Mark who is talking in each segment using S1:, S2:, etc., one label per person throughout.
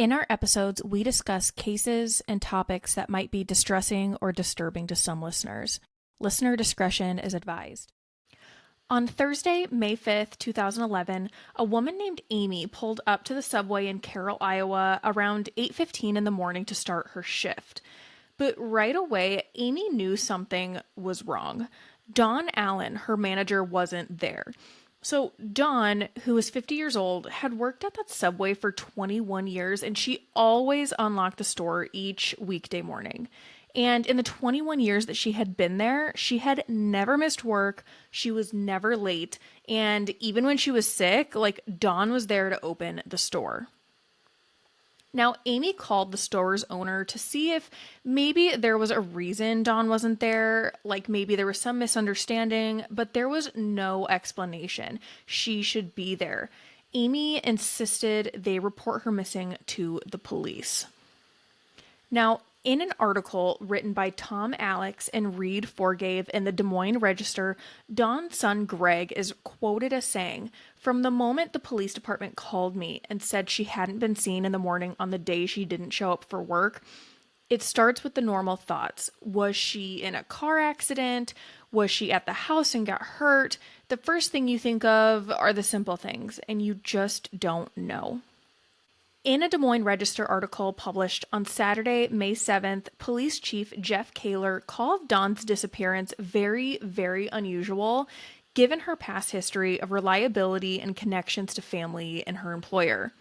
S1: In our episodes, we discuss cases and topics that might be distressing or disturbing to some listeners. Listener discretion is advised. On Thursday, May 5th, 2011, a woman named Amy pulled up to the subway in Carroll, Iowa around 8:15 in the morning to start her shift. But right away, Amy knew something was wrong. Dawn Allen, her manager, wasn't there. So Dawn, who was 50 years old, had worked at that subway for 21 years, and she always unlocked the store each weekday morning. And in the 21 years that she had been there, she had never missed work. She was never late. And even when she was sick, Dawn was there to open the store. Now, Amy called the store's owner to see if maybe there was a reason Dawn wasn't there, like maybe there was some misunderstanding, but there was no explanation. She should be there. Amy insisted they report her missing to the police. Now, in an article written by Tom Alex and Reed Forgave in the Des Moines Register, Dawn's son Greg is quoted as saying, "From the moment the police department called me and said she hadn't been seen in the morning on the day she didn't show up for work, it starts with the normal thoughts. Was she in a car accident? Was she at the house and got hurt? The first thing you think of are the simple things, and you just don't know." In a Des Moines Register article published on Saturday, May 7th, Police Chief Jeff Kaler called Dawn's disappearance very, very unusual, given her past history of reliability and connections to family and her employer.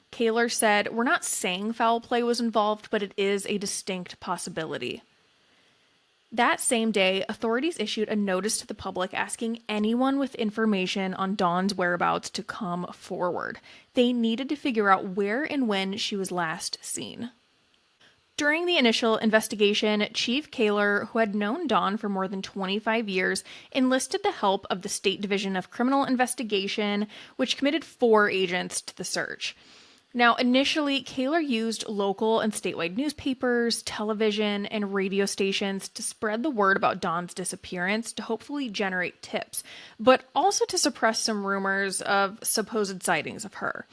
S1: Kaler said, "We're not saying foul play was involved, but it is a distinct possibility." That same day, authorities issued a notice to the public asking anyone with information on Dawn's whereabouts to come forward. They needed to figure out where and when she was last seen. During the initial investigation, Chief Kaler, who had known Dawn for more than 25 years, enlisted the help of the State Division of Criminal Investigation, which committed 4 agents to the search. Now, initially, Kaler used local and statewide newspapers, television, and radio stations to spread the word about Dawn's disappearance to hopefully generate tips, but also to suppress some rumors of supposed sightings of her.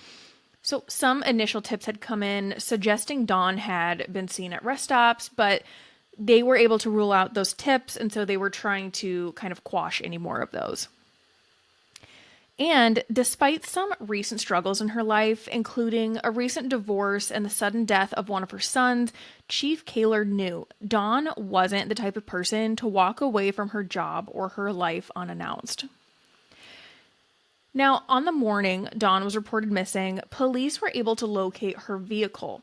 S1: So some initial tips had come in suggesting Dawn had been seen at rest stops, but they were able to rule out those tips, and so they were trying to kind of quash any more of those. And despite some recent struggles in her life, including a recent divorce and the sudden death of one of her sons, Chief Kaler knew Dawn wasn't the type of person to walk away from her job or her life unannounced. Now, on the morning Dawn was reported missing, police were able to locate her vehicle.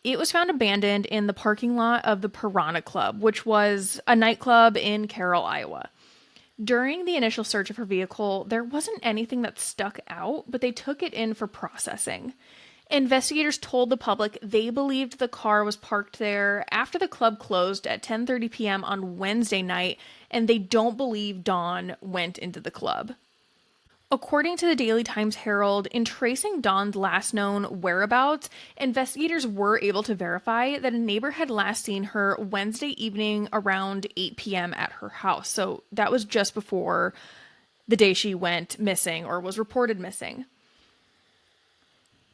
S1: It was found abandoned in the parking lot of the Piranha Club, which was a nightclub in Carroll, Iowa. During the initial search of her vehicle, there wasn't anything that stuck out, but they took it in for processing. Investigators told the public they believed the car was parked there after the club closed at 10:30 p.m. on Wednesday night, and they don't believe Dawn went into the club. According to the Daily Times-Herald, in tracing Dawn's last known whereabouts, investigators were able to verify that a neighbor had last seen her Wednesday evening around 8 p.m. at her house. So that was just before the day she went missing or was reported missing.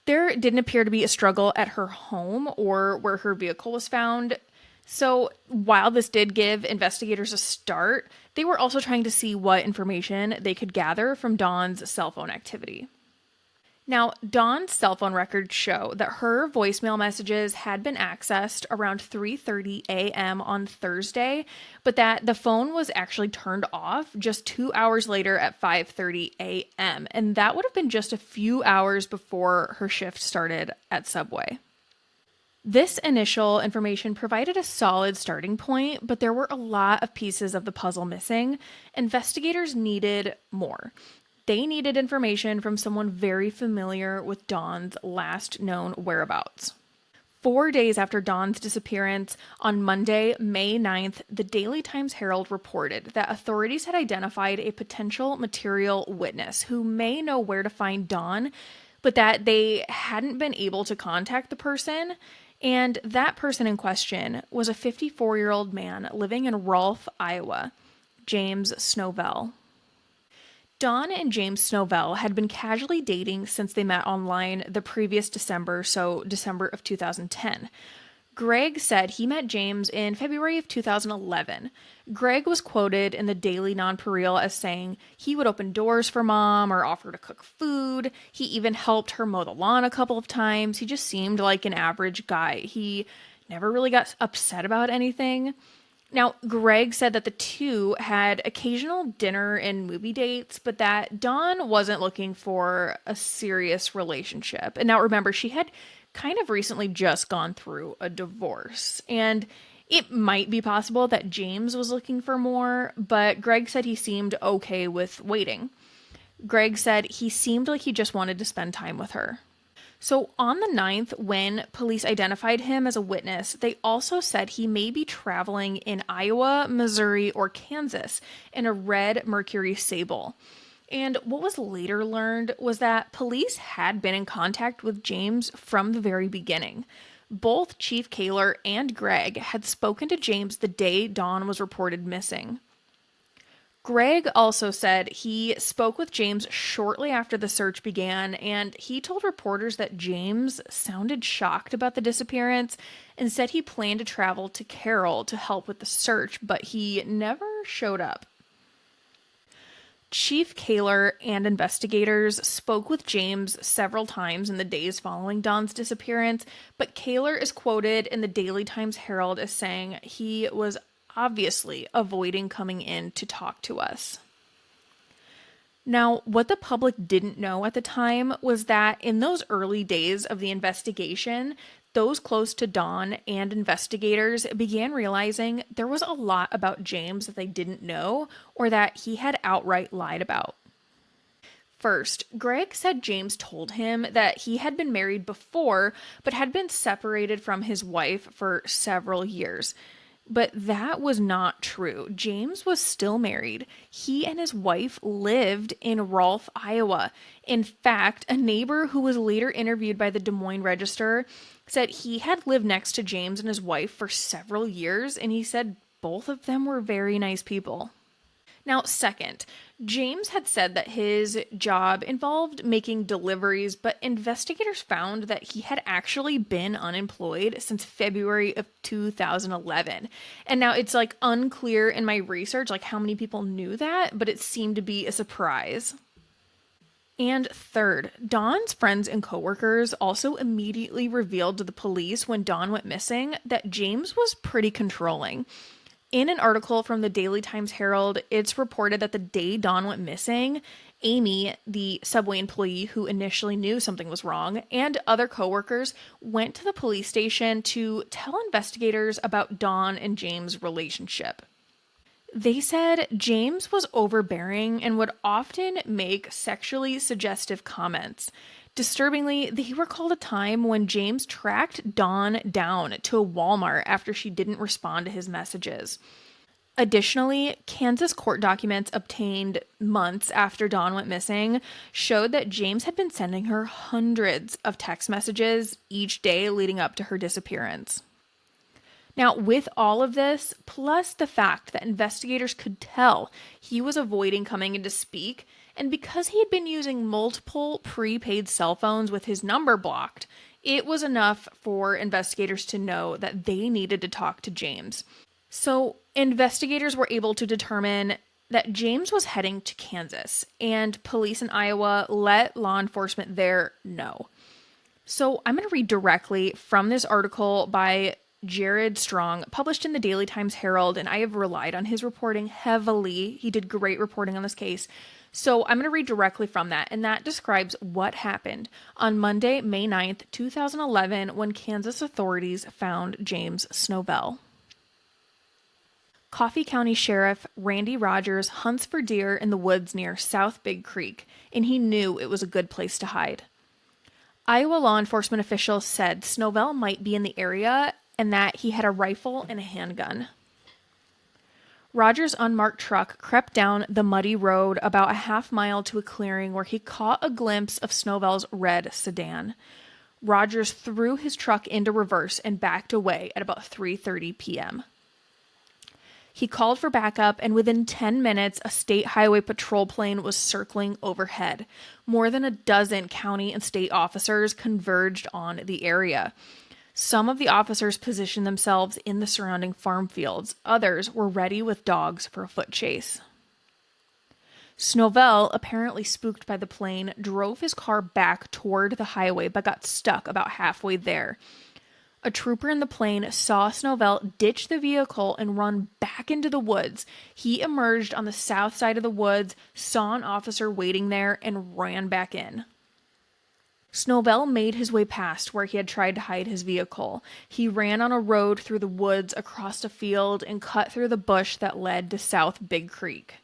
S1: There didn't appear to be a struggle at her home or where her vehicle was found. So while this did give investigators a start, they were also trying to see what information they could gather from Dawn's cell phone activity. Now, Dawn's cell phone records show that her voicemail messages had been accessed around 3:30 a.m. on Thursday, but that the phone was actually turned off just 2 hours later at 5:30 a.m. And that would have been just a few hours before her shift started at Subway. This initial information provided a solid starting point, but there were a lot of pieces of the puzzle missing. Investigators needed more. They needed information from someone very familiar with Dawn's last known whereabouts. 4 days after Dawn's disappearance, on Monday, May 9th, the Daily Times-Herald reported that authorities had identified a potential material witness who may know where to find Dawn, but that they hadn't been able to contact the person. And that person in question was a 54-year-old man living in Rolfe, Iowa, James Snovelle. Dawn and James Snovelle had been casually dating since they met online the previous December, so December of 2010. Greg said he met James in February of 2011. Greg was quoted in the Daily Nonpareil as saying he would open doors for mom or offer to cook food. He even helped her mow the lawn a couple of times. He just seemed like an average guy. He never really got upset about anything. Now, Greg said that the two had occasional dinner and movie dates, but that Dawn wasn't looking for a serious relationship. And now remember, she had kind of recently just gone through a divorce. And it might be possible that James was looking for more, but Greg said he seemed okay with waiting. Greg said he seemed like he just wanted to spend time with her. So on the 9th, when police identified him as a witness, they also said he may be traveling in Iowa, Missouri, or Kansas in a red Mercury Sable. And what was later learned was that police had been in contact with James from the very beginning. Both Chief Kaler and Greg had spoken to James the day Dawn was reported missing. Greg also said he spoke with James shortly after the search began, and he told reporters that James sounded shocked about the disappearance and said he planned to travel to Carroll to help with the search, but he never showed up. Chief Kaler and investigators spoke with James several times in the days following Dawn's disappearance, but Kaler is quoted in the Daily Times Herald as saying he was obviously avoiding coming in to talk to us. Now, what the public didn't know at the time was that in those early days of the investigation, those close to Dawn and investigators began realizing there was a lot about James that they didn't know or that he had outright lied about. First, Greg said James told him that he had been married before, but had been separated from his wife for several years. But that was not true. James was still married. He and his wife lived in Rolfe, Iowa. In fact, a neighbor who was later interviewed by the Des Moines Register said he had lived next to James and his wife for several years, and he said both of them were very nice people. Now, second, James had said that his job involved making deliveries, but investigators found that he had actually been unemployed since February of 2011. And now it's like unclear in my research like how many people knew that, but it seemed to be a surprise. And third, Dawn's friends and coworkers also immediately revealed to the police when Dawn went missing that James was pretty controlling. In an article from the Daily Times Herald, it's reported that the day Dawn went missing, Amy, the subway employee who initially knew something was wrong, and other coworkers went to the police station to tell investigators about Dawn and James' relationship. They said James was overbearing and would often make sexually suggestive comments. Disturbingly, they recalled a time when James tracked Dawn down to a Walmart after she didn't respond to his messages. Additionally, Kansas court documents obtained months after Dawn went missing showed that James had been sending her hundreds of text messages each day leading up to her disappearance. Now, with all of this, plus the fact that investigators could tell he was avoiding coming in to speak, and because he had been using multiple prepaid cell phones with his number blocked, it was enough for investigators to know that they needed to talk to James. So, investigators were able to determine that James was heading to Kansas, and police in Iowa let law enforcement there know. So, I'm going to read directly from this article by Jared Strong, published in the Daily Times Herald, and I have relied on his reporting heavily. He did great reporting on this case. So I'm going to read directly from that, and that describes what happened on Monday, May 9th, 2011, when Kansas authorities found James Snovelle. Coffee County Sheriff Randy Rogers hunts for deer in the woods near South Big Creek, and he knew it was a good place to hide. Iowa law enforcement officials said Snovelle might be in the area and that he had a rifle and a handgun. Rogers' unmarked truck crept down the muddy road about a half mile to a clearing where he caught a glimpse of Snovelle's red sedan. Rogers threw his truck into reverse and backed away at about 3:30 p.m. He called for backup, and within 10 minutes, a state highway patrol plane was circling overhead. More than a dozen county and state officers converged on the area. Some of the officers positioned themselves in the surrounding farm fields. Others were ready with dogs for a foot chase. Snovelle, apparently spooked by the plane, drove his car back toward the highway but got stuck about halfway there. A trooper in the plane saw Snovelle ditch the vehicle and run back into the woods. He emerged on the south side of the woods, saw an officer waiting there, and ran back in. Snovelle made his way past where he had tried to hide his vehicle. He ran on a road through the woods across a field and cut through the bush that led to South Big Creek.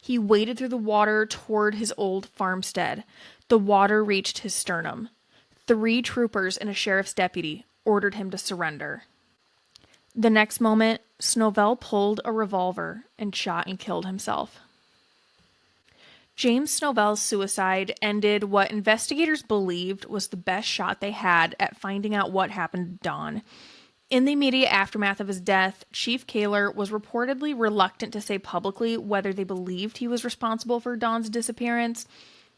S1: He waded through the water toward his old farmstead. The water reached his sternum. 3 troopers and a sheriff's deputy ordered him to surrender. The next moment, Snovelle pulled a revolver and shot and killed himself. James Snovelle's suicide ended what investigators believed was the best shot they had at finding out what happened to Don. In the immediate aftermath of his death, Chief Kaler was reportedly reluctant to say publicly whether they believed he was responsible for Don's disappearance,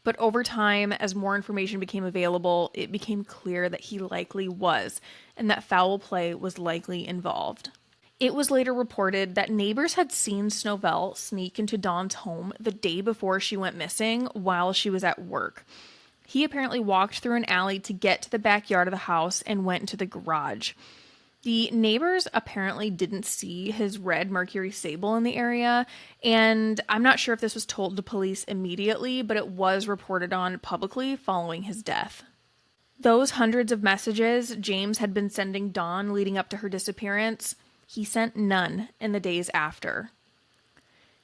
S1: but over time, as more information became available, it became clear that he likely was, and that foul play was likely involved. It was later reported that neighbors had seen Snovelle sneak into Dawn's home the day before she went missing while she was at work. He apparently walked through an alley to get to the backyard of the house and went into the garage. The neighbors apparently didn't see his red Mercury Sable in the area, and I'm not sure if this was told to police immediately, but it was reported on publicly following his death. Those hundreds of messages James had been sending Dawn leading up to her disappearance, he sent none in the days after.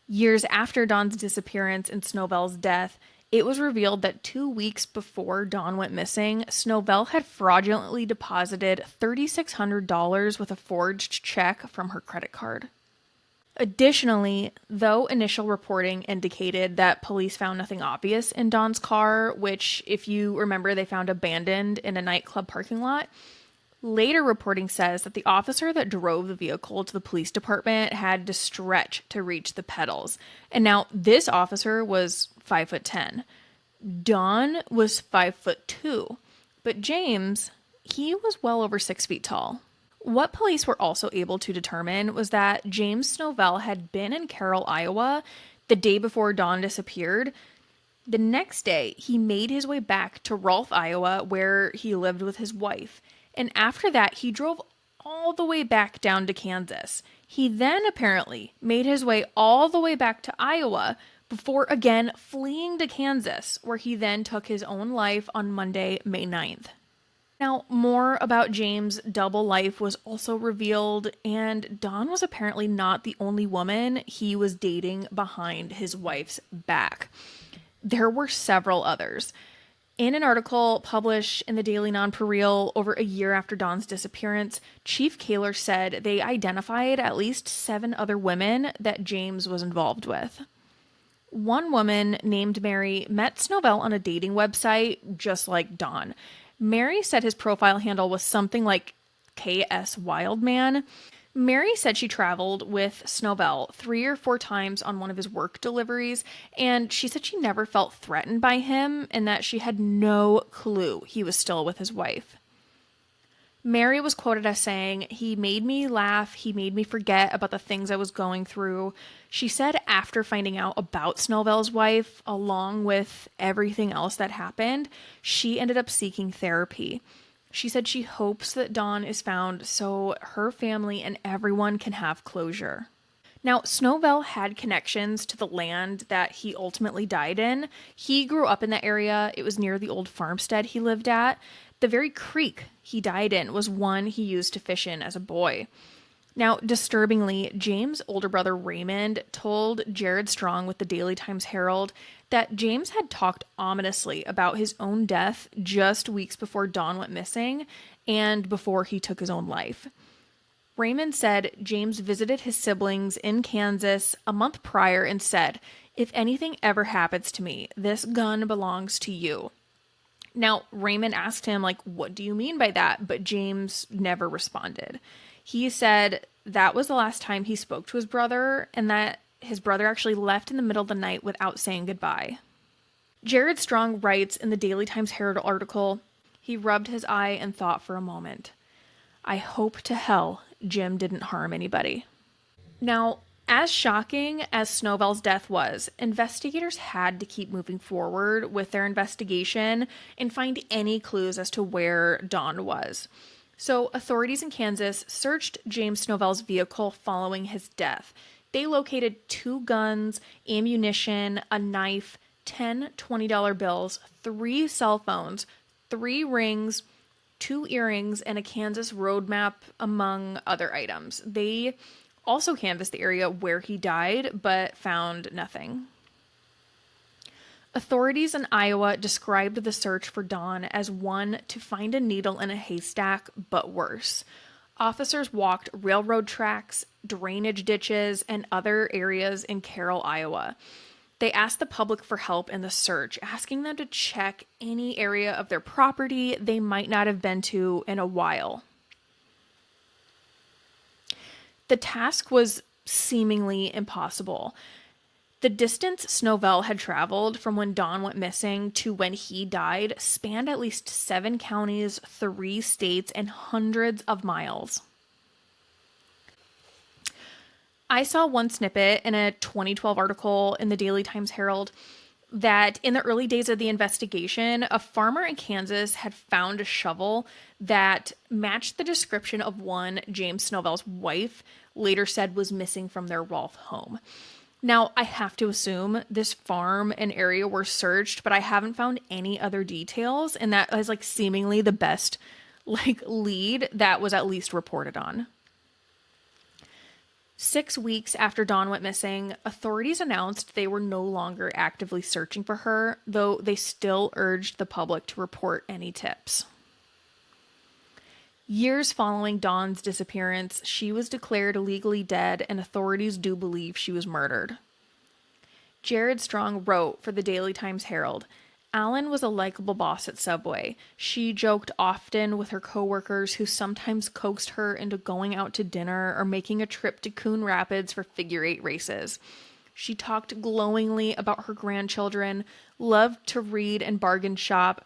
S1: Years after Dawn's disappearance and Snovelle's death, it was revealed that 2 weeks before Dawn went missing, Snovelle had fraudulently deposited $3,600 with a forged check from her credit card. Additionally, though initial reporting indicated that police found nothing obvious in Dawn's car, which, if you remember, they found abandoned in a nightclub parking lot, later reporting says that the officer that drove the vehicle to the police department had to stretch to reach the pedals. And now this officer was 5'10". Dawn was 5'2". But James, he was well over 6 feet tall. What police were also able to determine was that James Snovelle had been in Carroll, Iowa, the day before Dawn disappeared. The next day, he made his way back to Rolfe, Iowa, where he lived with his wife. And after that, he drove all the way back down to Kansas. He then apparently made his way all the way back to Iowa before again fleeing to Kansas, where he then took his own life on Monday, May 9th. Now, more about James' double life was also revealed, and Dawn was apparently not the only woman he was dating behind his wife's back. There were several others. In an article published in the Daily Nonpareil over a year after Dawn's disappearance, Chief Kaler said they identified at least 7 other women that James was involved with. One woman named Mary met Snovelle on a dating website, just like Dawn. Mary said his profile handle was something like KS Wildman. Mary said she traveled with Snovelle 3 or 4 times on one of his work deliveries, and she said she never felt threatened by him and that she had no clue he was still with his wife. Mary was quoted as saying, "He made me laugh, he made me forget about the things I was going through." She said after finding out about Snovelle's wife, along with everything else that happened, she ended up seeking therapy. She said she hopes that Dawn is found so her family and everyone can have closure. Now, Snovelle had connections to the land that he ultimately died in. He grew up in that area. It was near the old farmstead he lived at. The very creek he died in was one he used to fish in as a boy. Now, disturbingly, James' older brother Raymond told Jared Strong with the Daily Times Herald that James had talked ominously about his own death just weeks before Dawn went missing and before he took his own life. Raymond said James visited his siblings in Kansas a month prior and said, "If anything ever happens to me, this gun belongs to you." Now, Raymond asked him, what do you mean by that? But James never responded. He said that was the last time he spoke to his brother, and that his brother actually left in the middle of the night without saying goodbye. Jared Strong writes in the Daily Times Herald article, he rubbed his eye and thought for a moment. I hope to hell Jim didn't harm anybody. Now, as shocking as Snovelle's death was, investigators had to keep moving forward with their investigation and find any clues as to where Don was. So, authorities in Kansas searched James Snovelle's vehicle following his death. They located 2 guns, ammunition, a knife, 10 $20 bills, 3 cell phones, 3 rings, 2 earrings, and a Kansas road map, among other items. They also canvassed the area where he died, but found nothing. Authorities in Iowa described the search for Don as one to find a needle in a haystack, but worse. Officers walked railroad tracks, drainage ditches, and other areas in Carroll, Iowa. They asked the public for help in the search, asking them to check any area of their property they might not have been to in a while. The task was seemingly impossible. The distance Snovelle had traveled from when Don went missing to when he died spanned at least 7 counties, 3 states, and hundreds of miles. I saw one snippet in a 2012 article in the Daily Times Herald that in the early days of the investigation, a farmer in Kansas had found a shovel that matched the description of one James Snovelle's wife later said was missing from their Rolfe home. Now, I have to assume this farm and area were searched, but I haven't found any other details, and that is seemingly the best lead that was at least reported on. 6 weeks after Dawn went missing, authorities announced they were no longer actively searching for her, though they still urged the public to report any tips. Years following Dawn's disappearance, she was declared legally dead, and authorities do believe she was murdered. Jared Strong wrote for the Daily Times Herald, Allen was a likable boss at Subway. She joked often with her coworkers who sometimes coaxed her into going out to dinner or making a trip to Coon Rapids for figure-8 races. She talked glowingly about her grandchildren, loved to read and bargain shop,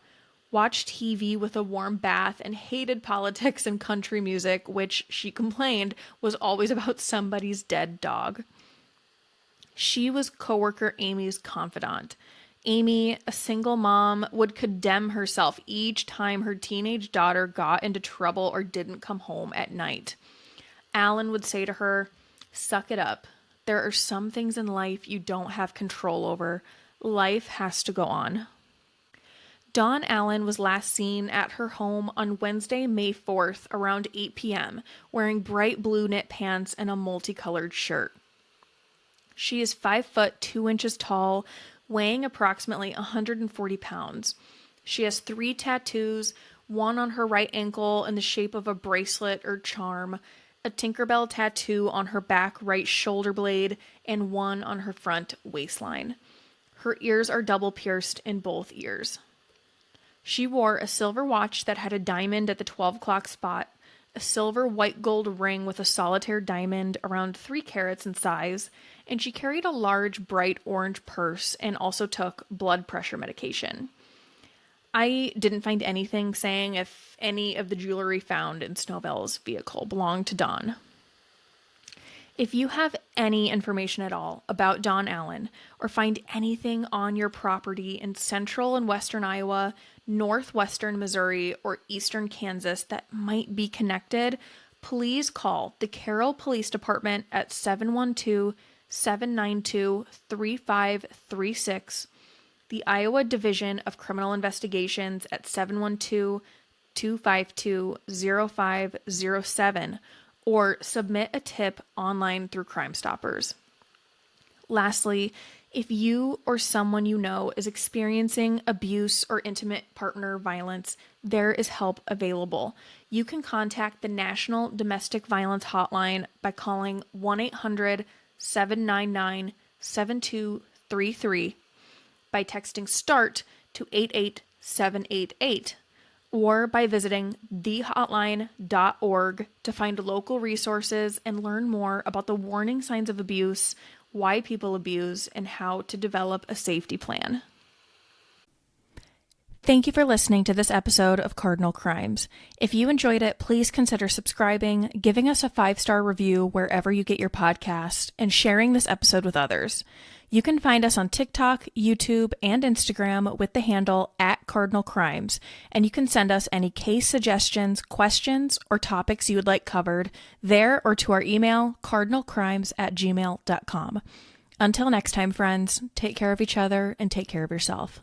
S1: watched TV with a warm bath, and hated politics and country music, which, she complained, was always about somebody's dead dog. She was coworker Amy's confidant. Amy, a single mom, would condemn herself each time her teenage daughter got into trouble or didn't come home at night. Allen would say to her, "Suck it up. There are some things in life you don't have control over. Life has to go on." Dawn Allen was last seen at her home on Wednesday, May 4th, around 8 p.m., wearing bright blue knit pants and a multicolored shirt. She is 5 foot 2 inches tall, weighing approximately 140 pounds. She has 3 tattoos, one on her right ankle in the shape of a bracelet or charm, a Tinkerbell tattoo on her back right shoulder blade, and one on her front waistline. Her ears are double pierced in both ears. She wore a silver watch that had a diamond at the 12 o'clock spot, a silver white gold ring with a solitaire diamond around 3 carats in size, and she carried a large bright orange purse and also took blood pressure medication. I didn't find anything saying if any of the jewelry found in Snovelle's vehicle belonged to Dawn. If you have any information at all about Dawn Allen or find anything on your property in central and western Iowa, northwestern Missouri, or eastern Kansas that might be connected, please call the Carroll Police Department at 712-792-3536, the Iowa Division of Criminal Investigations at 712-252-0507, or submit a tip online through Crime Stoppers. Lastly, if you or someone you know is experiencing abuse or intimate partner violence, there is help available. You can contact the National Domestic Violence Hotline by calling 1-800-799-7233, by texting START to 88788, or by visiting thehotline.org to find local resources and learn more about the warning signs of abuse, why people abuse, and how to develop a safety plan. Thank you for listening to this episode of Cardinal Crimes. If you enjoyed it, please consider subscribing, giving us a 5-star review wherever you get your podcast, and sharing this episode with others. You can find us on TikTok, YouTube, and Instagram with the handle @CardinalCrimes, and you can send us any case suggestions, questions, or topics you would like covered there or to our email, cardinalcrimes@gmail.com. Until next time, friends, take care of each other and take care of yourself.